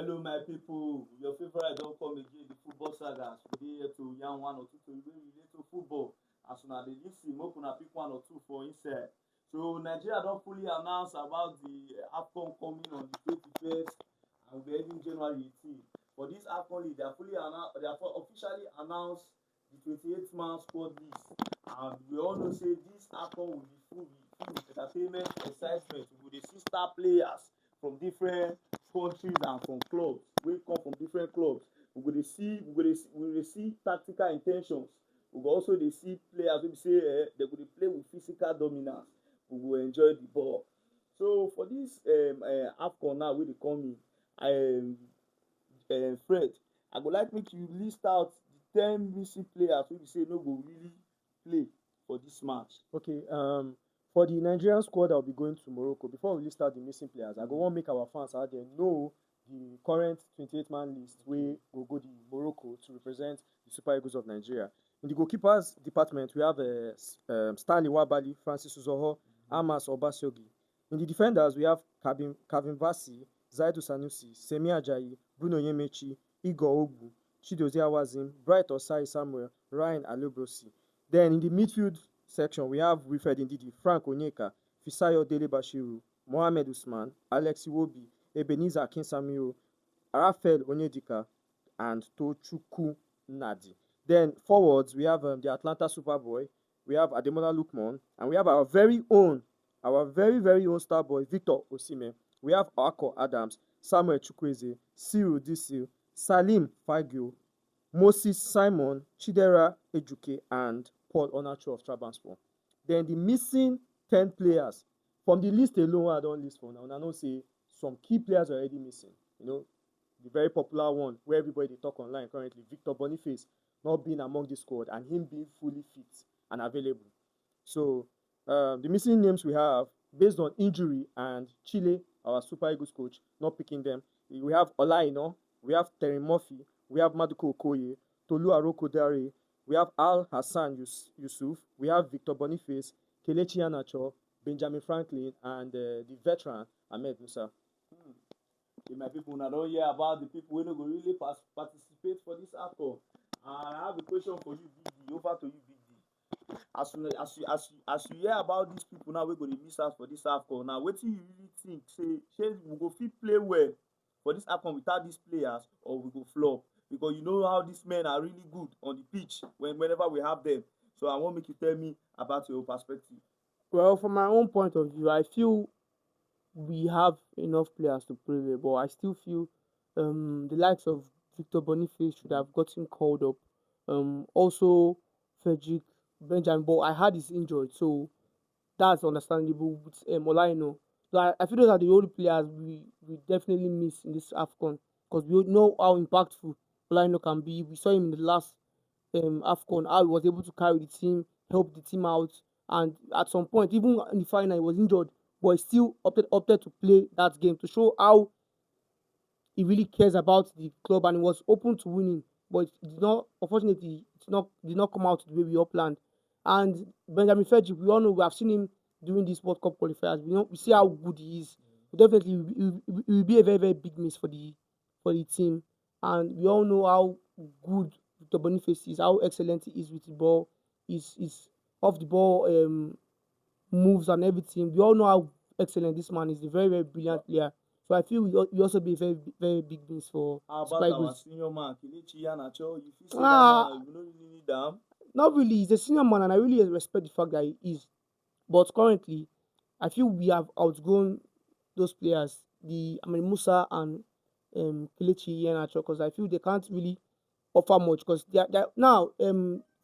Hello, my people. Your favorite don't come again. The football sagas. We dey here to yarn one or two to relate to football. As soon as they listen, make una pick one or two for inside. So Nigeria don't fully announce about the Afcon coming on the 21st and we're heading January 18th. For this Afcon league, they have officially announced the 28th man squad list. And we all know say this Afcon will be full with entertainment, excitement. We go dey see star players from different countries and from clubs wey come from different clubs. We go dey see tactical in ten tions. We go also dey see players wey be say dem go dey play with physical dominance. We go enjoy the ball. So for this Afcon now wey dey come in, Fred, I go like make you list out the 10 missing players wey be say no go really play for this match. Okay, for the Nigerian squad that will be going to Morocco, before we list out the missing players, I go want make our fans out there know the current 28-man list wey go the Morocco to represent the Super Eagles of Nigeria. In the goalkeepers department, we have Stanley Wabali, Francis Uzoho, Amas Obasiogi. In the defenders, we have Kevin Vassi, Zaidu Sanusi, Semi Ajayi, Bruno Yemechi, Igor Ogbu, Chidozie Awazim, Bright Osai Samuel, Ryan Alobrosi. Then in the midfield section, we have Wilfred Ndidi, Frank Onyeka, Fisayo Dele Bashiru, Mohamed Usman, Alex Iwobi, Ebenezer Akinsamiro, Raphael Onyedika, and Tochukwu Nadi. Then forwards, we have the Atlanta Superboy, we have Ademola Lookman, and we have our very very own star boy, Victor Osimhen. We have Akko Adams, Samuel Chukwueze, Cyril Disil, Salim Fagio, Moses Simon, Chidera Ejuke, and Paul Onacho of Trabzonspor. Then the missing 10 players from the list alone I don't list for now. I know say some key players are already missing. You know, the very popular one where everybody they talk online currently, Victor Boniface, not being among the squad and him being fully fit and available. So the missing names we have based on injury and Chile, our Super Eagles coach, not picking them. We have Olaino, we have Terry Murphy, we have Maduko Okoye, Tolu Aroko Dare, we have Al Hassan Yusuf, we have Victor Boniface, Kelechi Iheanacho, Benjamin Franklin, and the veteran Ahmed Musa. If my people now don't hear about the people wey no go really participate for this Afcon. And I have a question for you, Big D. Over to you, Big D. As you hear about these people now wey go dey miss out for this Afcon, now wetin you really think say we go fit play well for this Afcon without these players or we go flop? Because you know how these men are really good on the pitch whenever we have them. So I want make you tell me about your perspective. Well, from my own point of view, I feel we have enough players to play with, but I still feel the likes of Victor Boniface should have gotten called up. Also Frederick Benjamin, but I had his injured, so that's understandable with Olaino. So I feel those are the only players we definitely miss in this AFCON because we know how impactful Olaino can be. We saw him in the last AFCON, how he was able to carry the team, help the team out, and at some point, even in the final, he was injured, but he still opted to play that game to show how he really cares about the club and he was open to winning. But it did not, unfortunately, did not come out the way we all planned. And Benjamin Frederick, we all know we have seen him during these World Cup qualifiers. We see how good he is. Definitely, it will be a very very big miss for the team. And we all know how good Victor Boniface is, how excellent he is with the ball, his off the ball moves and everything. We all know how excellent this man is. A very very brilliant player. So I feel we also be a very very big miss for How Super about our Eagles. senior man, Kelechi Iheanacho? You feel say that Ah, man, you no really need am? not really. He's a senior man, and I really respect the fact that he is. But currently, I feel we have outgrown those players, Musa and Kelechi Iheanacho, because I feel they can't really offer much because they're now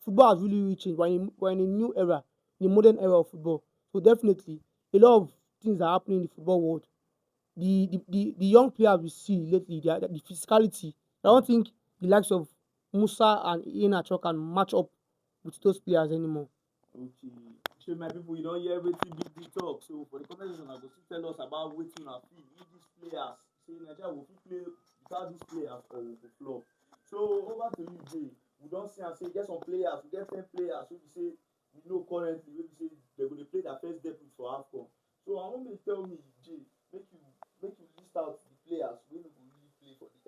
football has really changed. We're in a new era, in a modern era of football. So definitely, a lot of things are happening in the football world. The young players we see lately, the physicality. I don't think the likes of Musa and Iheanacho can match up with those players anymore. Okay. So my people, you don't hear wetin Big D talk. So for the comment section, I go still tell us about wetin una feel if these players say Nigeria go fit play without these players or we go flop. So over to you, Jay. We don see am say get some players, we get 10 players wey be say we know currently wey be say they go dey play their first debut for Afcon. So I want make you tell me, Jay, make you list out the players wey no go really play for this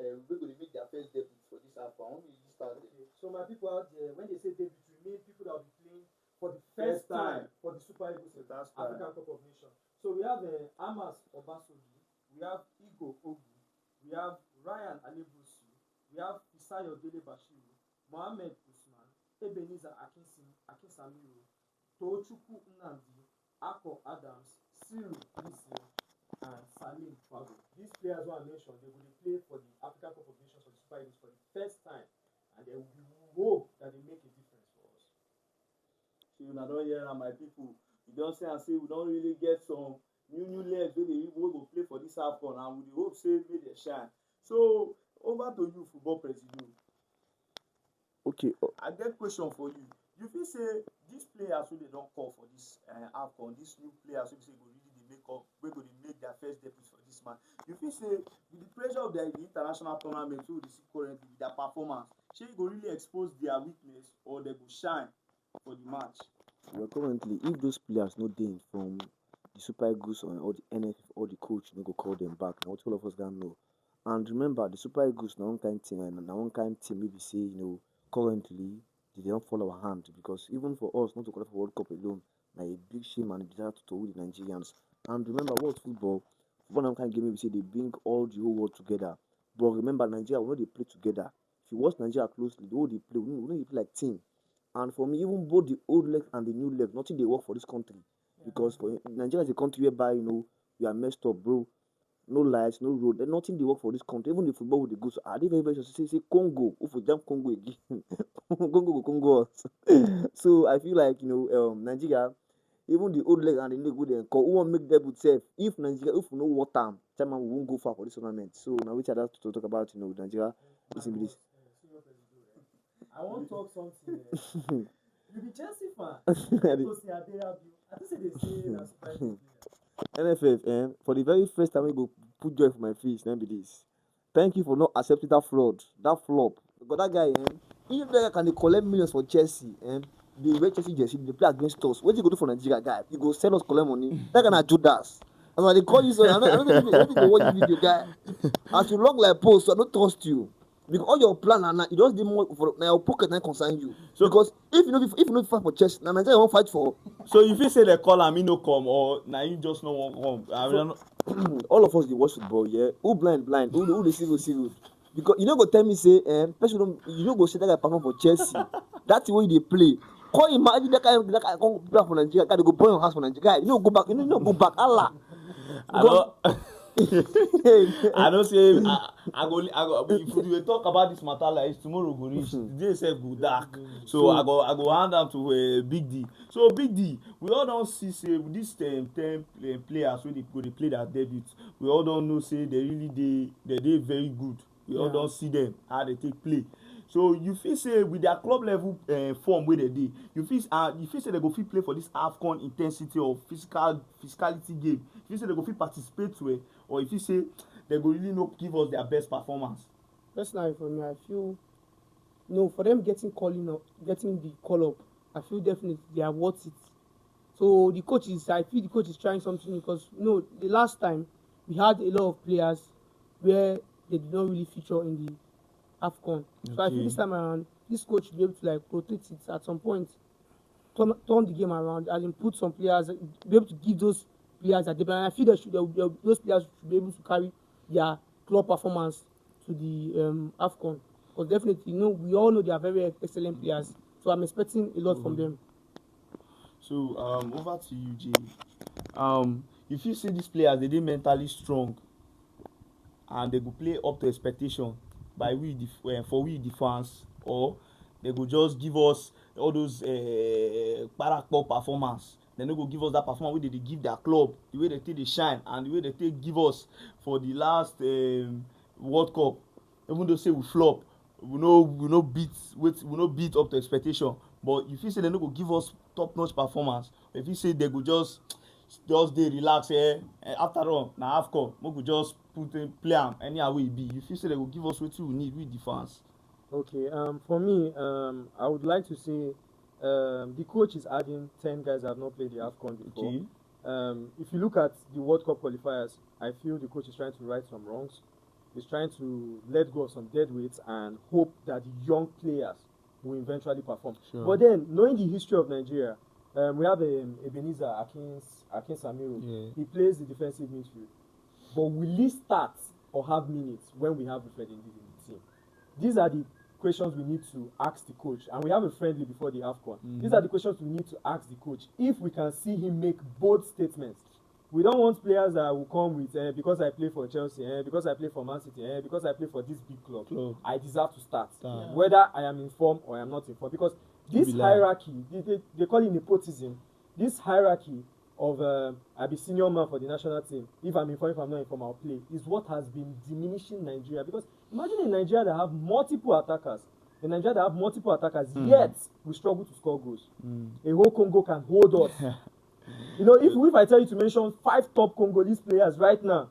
my people out there, when they say debut, we mean people that will be playing for the first time for the Super Eagles in African Cup of Nations. So we have Amas Obasogi, we have Igo Ogu, we have Ryan Alebrusu, we have Isayo Dele Bashiru, Mohammed Usman, Ebenezer Akinsamiru, Tochukwu Nnamdi, Ako Adams, Cyril Isi, and Salim Fago. These players who I mentioned, they will play for the African Cup of Nations for the Super Eagles for the first time, and they will hope that they make a difference for us. So you don't hear my people. You don't say and say we don't really get some new legs wey dey even go play for this Afcon, and we dey hope say make dem shine. So over to you, football president. Okay. I get question for you. You feel say these players wey they don call for this Afcon, these new players wey say go really dey make up, wey go dey make their first debut for this match. You feel say with the pressure of the international tournament wey we dey see currently with their performance, shey e go really expose their weakness or they go shine for the match? Well, currently, if those players no dey from the Super Eagles or the NFF or the coach, no go call them back. Now, what all of us gonna know. And remember, the Super Eagles na one kind team, and na one kind team maybe say currently they don't follow our hand, because even for us not to qualify for World Cup alone, na a big shame and a disaster to all the Nigerians. And remember, what football na kind game maybe say they bring all the whole world together. But remember, Nigeria, we know they play together. If you watch Nigeria closely, the way they play, we know they play like team. And for me, even both the old leg and the new leg, nothing they work for this country. Because for Nigeria is a country whereby we are messed up, bro. No lights, no road. There's nothing they work for this country. Even the football with the goes. Are they very sure say Congo? Who for jump Congo again? Congo. So I feel like Nigeria, even the old leg and the new leg, they call who want make debut safe. If Nigeria, if we know what time, we won't go far for this tournament. So now which other to talk about Nigeria. Listen to this. I want to talk something. You be Chelsea fan. I think they say na Super Eagles player. NFF, for the very first time we go put joy for my face, be this. Thank you for not accepting that fraud, that flop. Because that guy, if that guy can they collect millions for Chelsea, the wear Chelsea jersey, they play against us. What you go do for Nigeria, guy? You go sell us collect money. That guy na Judas. That's why they call you so. I don't think you watch the video, guy. As you look like post, so I don't trust you. Because all your plan and you just did more for your pocket than concern you. So because if you know fight for Chelsea, now Nigeria won't fight for. So if you say they call and me no come, or now you just no one come. All of us they watch football, yeah. Who blind? Who they see good. Because you know go tell me say, person don't you know go say that guy perform for Chelsea. That's the way they play. Call him imagine that guy come play for Nigeria, guy they go burn your house for Nigeria. You know go back, go back. Allah. I don't say I go if we talk about this matter like tomorrow go reach today itself go dark, so I go hand am to Big D. So Big D, we all don see say this 10 players wey dey go dey play their debut, we all don know say they really dey very good. We all don see them how they take play. So you feel say with their club level form wey they dey, you feel say they go fit play for this Afcon intensity of physicality game. You feel say they go fit participate well, or if you say they go really not give us their best performance? Personally, for me, I feel for them getting the call up, I feel definitely they are worth it. So I feel the coach is trying something, because the last time we had a lot of players where they did not really feature in the Afcon. Okay. So I feel this time around, this coach will be able to rotate it at some point, turn the game around, and put some players, be able to give those players that they. And I feel those players should be able to carry their club performance to the Afcon. Because definitely, we all know they are very excellent players. So I'm expecting a lot from them. So over to you, Jay. If you see these players, they mentally strong, and they go play up to expectation by for we the fans, or they go just give us all those para-club performance. They no go give us that performance wey they give their club, the way they take they shine, and the way they take give us for the last World Cup. Even though say we flop, we no beat up to expectation. But if you say they no go give us top-notch performance, if you say they go just dey relax, after all na Afcon, we go just play am anyhow wey e be. You feel say they go give us wetin we need with the fans? Okay, for me, I would like to say the coach is adding 10 guys that have not played the Afcon before. Okay. If you look at the World Cup qualifiers, I feel the coach is trying to right some wrongs. He's trying to let go of some dead weights and hope that the young players will eventually perform. Sure. But then, knowing the history of Nigeria, we have Ebenezer Akin Samiru. Yeah. He plays the defensive midfield. But will he start or have minutes when we have Wilfred Ndidi in the team? These are the questions we need to ask the coach. And we have a friendly before the Afcon. These are the questions we need to ask the coach. If we can see him make bold statements. We don't want players that will come with because I play for Chelsea, because I play for Man City, because I play for this big club, I deserve to start. Yeah. Whether I am informed or I am not informed. Because this hierarchy, they call it nepotism, this hierarchy of I be senior man for the national team, if I'm informed, if I'm not informed, I'll play, is what has been diminishing Nigeria. Because imagine a Nigeria that have multiple attackers, yet we struggle to score goals. A whole Congo can hold us. You know, if I tell you to mention 5 top Congolese players right now,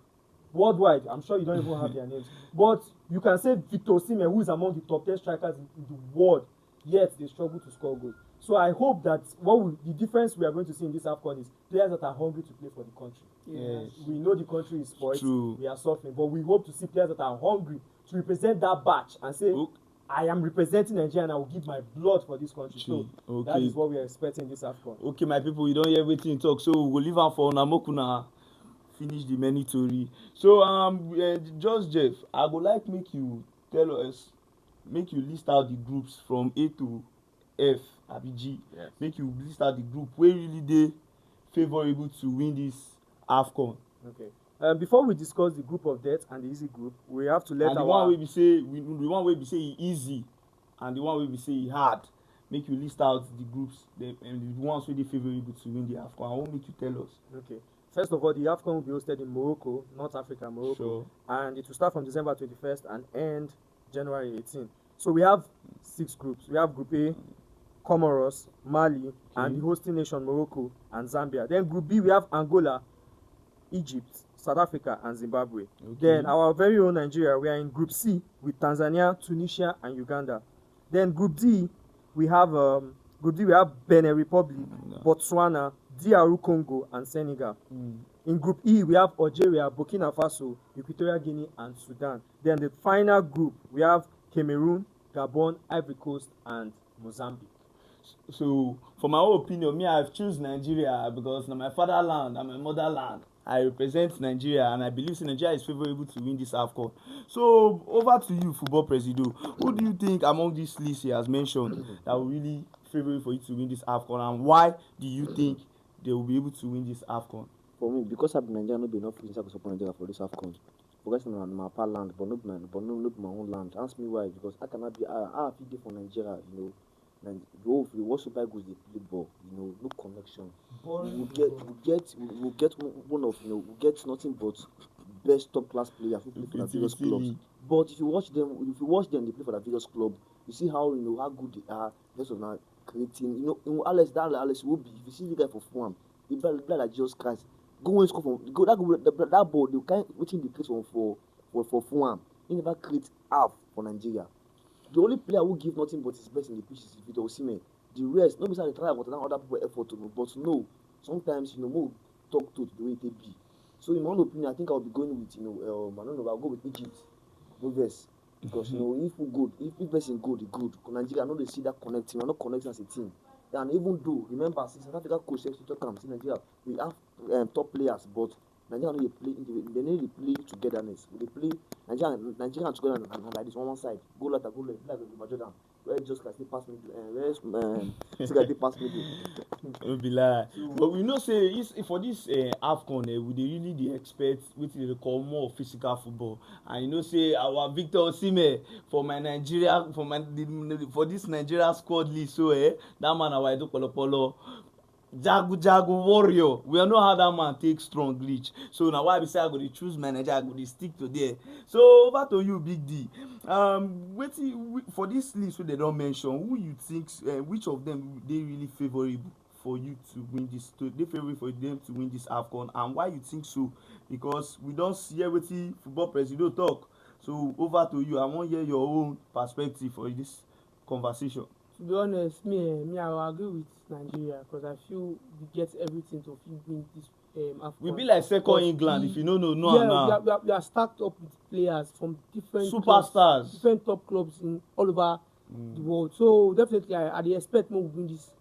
worldwide, I'm sure you don't even have their names. But you can say Victor Osimhen, who is among the top 10 strikers in the world, yet they struggle to score goals. So I hope that the difference we are going to see in this Afcon is players that are hungry to play for the country. Yes. We know the country is spoiled, True. we are suffering, but we hope to see players that are hungry to represent that batch and say, I am representing Nigeria and I will give my blood for this country. So that is what we are expecting this Afcon. Okay, my people, you don't hear everything talk, so we will leave am for Namokuna. Finish the many story. So just Jeff, I would like make you tell us, make you list out the groups from A to F, G. Yes. Make you list out the group where really they favorable to win this Afcon. Okay. Before we discuss the group of death and the easy group, we have to let and the one wey be say the one wey be say e easy and the one wey be say e hard, make you list out the groups, the ones wey dey favourable to win the Afcon. I wan make you tell us. Okay. First of all, the Afcon will be hosted in Morocco, North Africa, Morocco. Sure. And it will start from December 21st and end January 18th. So we have 6 groups. We have Group A, Comoros, Mali, and the hosting nation Morocco and Zambia. Then Group B, we have Angola, Egypt, South Africa, and Zimbabwe. Then our very own Nigeria, we are in Group C with Tanzania, Tunisia, and Uganda. Then Group D, we have Benin Republic, Botswana, DR Congo, and Senegal. In Group E, we have Algeria, Burkina Faso, Equatorial Guinea, and Sudan. Then the final group, we have Cameroon, Gabon, Ivory Coast, and Mozambique. So, for my own opinion, me, I've choose Nigeria because na my fatherland and my motherland. I represent Nigeria and I believe Nigeria is favourable to win this Afcon. So, over to you, Football Presido. Who do you think among this list he has mentioned that will really favourable for you to win this Afcon, and why do you think they will be able to win this Afcon? For me, because I'm Nigerian, no be enough reason to support Nigeria for this Afcon. Because I'm my papa land, but not my own land. Ask me why? Because I cannot be. I have to for Nigeria, you know. And go if you watch Super Eagles, they play ball, you know, no connection. We'll get one of, you know, we'll get nothing but best top class players who play for the various clubs. But if you watch them, they play for the various club. You see how, you know, how good they are. Just of now creating, you know, Alex will be. If you see the guy for form, the guy like Jesus Christ, go and score from that ball. The kind waiting the place for form. He never create half for Nigeria. The only player who give nothing but his best in the pitch is Victor Osimhen. The rest, nobody say they try but other people effort to know. But no, sometimes, you know, more talk to the way it be. So in my own opinion, I think I'll be going with, you know, I don't know, I'll go with Egypt. No verse. Because you know, if we good, if person good, good. Nigeria, I know they see that connecting, we're not connecting as a team. And even though, remember, since South Africa coach comes in Nigeria, we have top players, but Nigeria they play they need to play togetherness. They play Nigeria together and like this on one side. Go like Jordan. Where just like they pass me where's they pass me. Don't be lie. But we know say for this Afcon we dey really dey expect wetin they call more physical football. And you know say our Victor Osimhen for this Nigeria squad list, so that man our Edo Polopolo. Jagu warrior. We know how that man takes strong reach. So now why I say I go to choose manager, I go to stick to there. So over to you, Big D. For this list who they don't mention, who you think which of them they really favourable for you to win this? They favourable for them to win this Afcon, and why you think so? Because we don't see everything Football Presido talk. So over to you. I want to hear your own perspective for this conversation. To be honest, me, I will agree with Nigeria because I feel we get everything to win this Afcon. We be like second England if you know we are stacked up with players from different superstars, different top clubs in all over the world. So definitely, I dey expect more we win this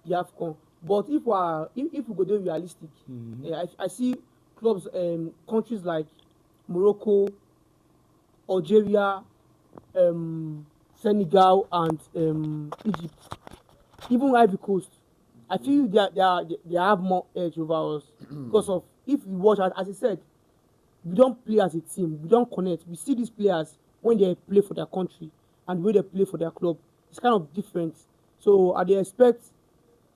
the Afcon. But if we go dey realistic, I see clubs, countries like Morocco, Algeria, Senegal, and Egypt, even Ivory Coast. I feel they have more edge over us because of if you watch, as I said, we don't play as a team. We don't connect. We see these players when they play for their country and when they play for their club. It's kind of different. So I dey expect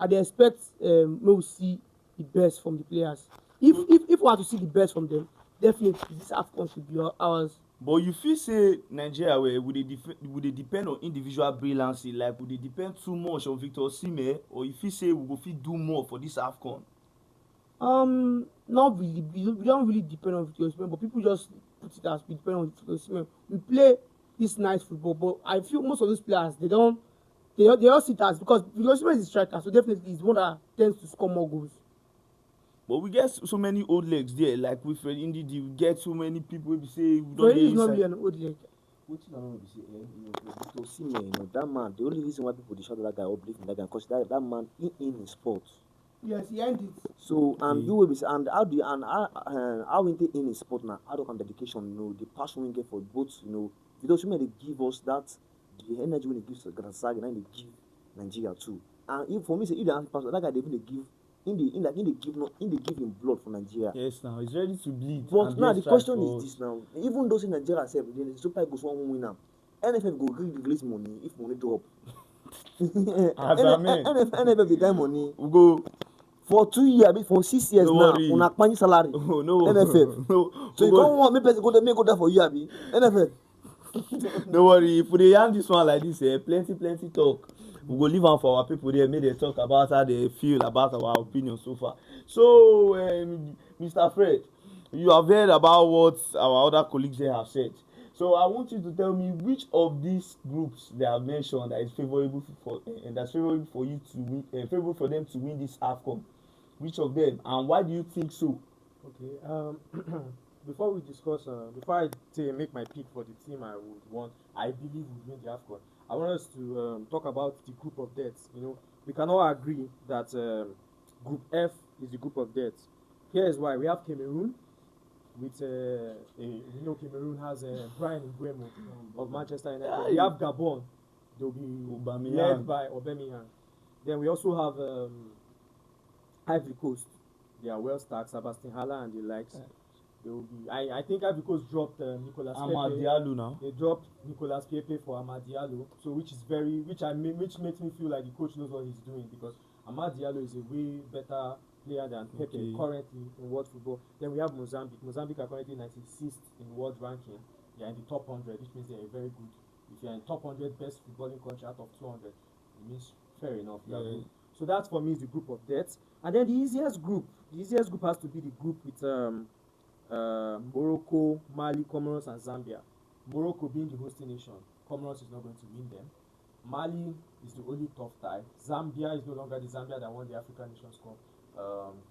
may we see the best from the players. If we are to see the best from them, definitely this AFCON should be ours. But you feel say Nigeria would they depend on individual brilliance, like would they depend too much on Victor Osimhen, or you feel say we go fit do more for this AFCON? Not really. We don't really depend on Victor Osimhen, but people just put it as we depend on Victor Osimhen. We play this nice football, but I feel most of those players they all see it as because Victor Osimhen is a striker, so definitely he's one that tends to score more goals. But we get so many old legs there, like with Fred Ndidi, we get so many people wey be say we So don dey he's not inside. really an old leg. Wetin I wan be say, Victor Osimhen, that man, the only reason why people dey shout that guy or believe in that guy, because that man in his sport. Yes, he ended. So and you will be and how do you and how we take in his sport now? How do you dedication, the passion we get for both, Victor Osimhen they give us that the energy when they give to Granasag and they give Nigeria too. And if for me say if they ask pastor, that guy they give in the give him blood for Nigeria. Yes, now he's ready to bleed. But and now get the question strike for is us. this now. Even those in Nigeria say the Super Eagles won't win now. NFF go release money if money drop. NFF dey get money. We go. For 2 years, for 6 years No now, worry. una pay salary. Oh no. NFF. No. So you don't want me person go there for you, abi? NFF. No worry, if we dey yarn this one like this, plenty talk. We go leave am for our people there, make they talk about how they feel about our opinion so far. So, Mr. Fred, you have heard about what our other colleagues there have said. So I want you to tell me which of these groups they have mentioned that is favorable for and that's favorable for you to win, favorable for them to win this AFCON. Which of them, and why do you think so? Okay. Before we discuss, before I make my pick for the team I would want, I believe would win the AFCON. I want us to talk about the group of death. We can all agree that Group F is the group of death. Here is why we have Cameroon. Cameroon has Brian Mbeumo of Manchester United. We have Gabon. They'll be led by Aubameyang. Then we also have Ivory Coast. They are well stacked. Sebastian Haller and the likes. They will be. I think Ivory Coast dropped Nicolas Pepe. Diallo now. They dropped Nicolas Pepe for Amad Diallo. So which makes me feel like the coach knows what he's doing, because Amad Diallo is a way better player than Pepe currently in world football. Then we have Mozambique. Mozambique are currently 96th in world ranking. They are in the top 100, which means they are very good. If you are in top 100 best footballing country out of 200, it means fair enough. Yeah. So that for me is the group of death. And then the easiest group has to be the group with Morocco, Mali, Comoros, and Zambia. Morocco being the hosting nation, Comoros is not going to win them. Mali is the only tough tie. Zambia is no longer the Zambia that won the African Nations Cup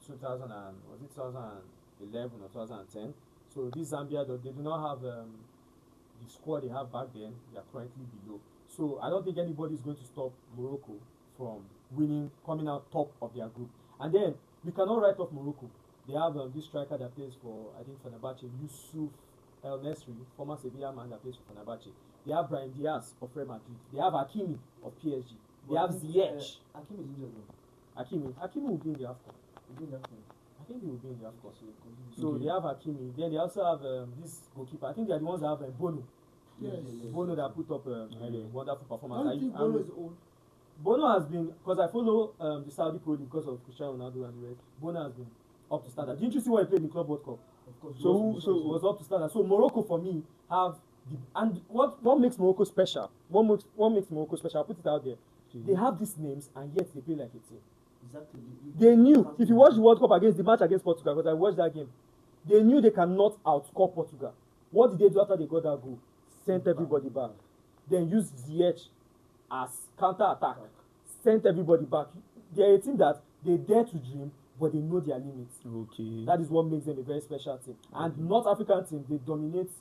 2011 or 2010. So this Zambia, they do not have the squad they have back then. They are currently below. So I don't think anybody is going to stop Morocco from coming out top of their group. And then we cannot write off Morocco. They have this striker that plays for, I think, Fenerbahce, Yusuf El Nesri, former Sevilla man that plays for Fenerbahce. They have Brahim Diaz of Real Madrid. They have Hakimi of PSG. They have Ziyech. Hakimi is injured. Hakimi will be in the AFCON. I think he will be in the AFCON. So they have Hakimi. Then they also have this goalkeeper. I think they are the ones that have Bono. Yes. Bono that put up a wonderful performance. I don't think Bono is old. Bono has been, because I follow the Saudi Pro League because of Cristiano Ronaldo and the rest. Bono has been up to standard. Didn't you see when he played in the Club World Cup? Of course. So it was up to standard. So Morocco for me have what makes Morocco special? What makes Morocco special? I'll put it out there. They have these names and yet they play like a team. Exactly. They knew, if you watch the World Cup the match against Portugal, because I watched that game, they knew they cannot outscore Portugal. What did they do after they got that goal? Sent everybody back. Then use Ziyech as counter-attack. Sent everybody back. They are a team that they dare to dream, but they know their limits. Okay. That is what makes them a very special team. And North African team, they dominate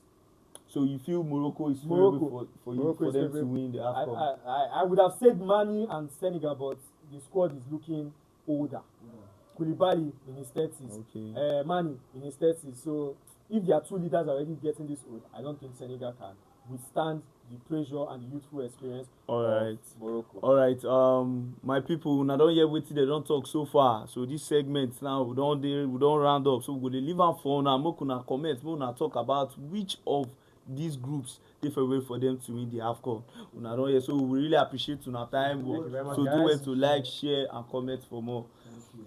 So you feel Morocco is Morocco. favorable for Morocco is them to favorable. win the AFCON? I would have said Mani and Senegal, but the squad is looking older. Koulibaly in his 30s, Okay. Mani in his 30s. So if their two leaders are already getting this old, I don't think Senegal can withstand the pressure and the youthful experience of Morocco. All right. My people, una don hear wetin they don talk so far. So this segment now we don round up. So we go dey leave am for una. Make una comment. Make una talk about which of these groups dey favorable for them to win the AFCON. Una don hear. So we really appreciate una time. Thank you very much, So do guys. well to like, share, and comment for more. Thank you.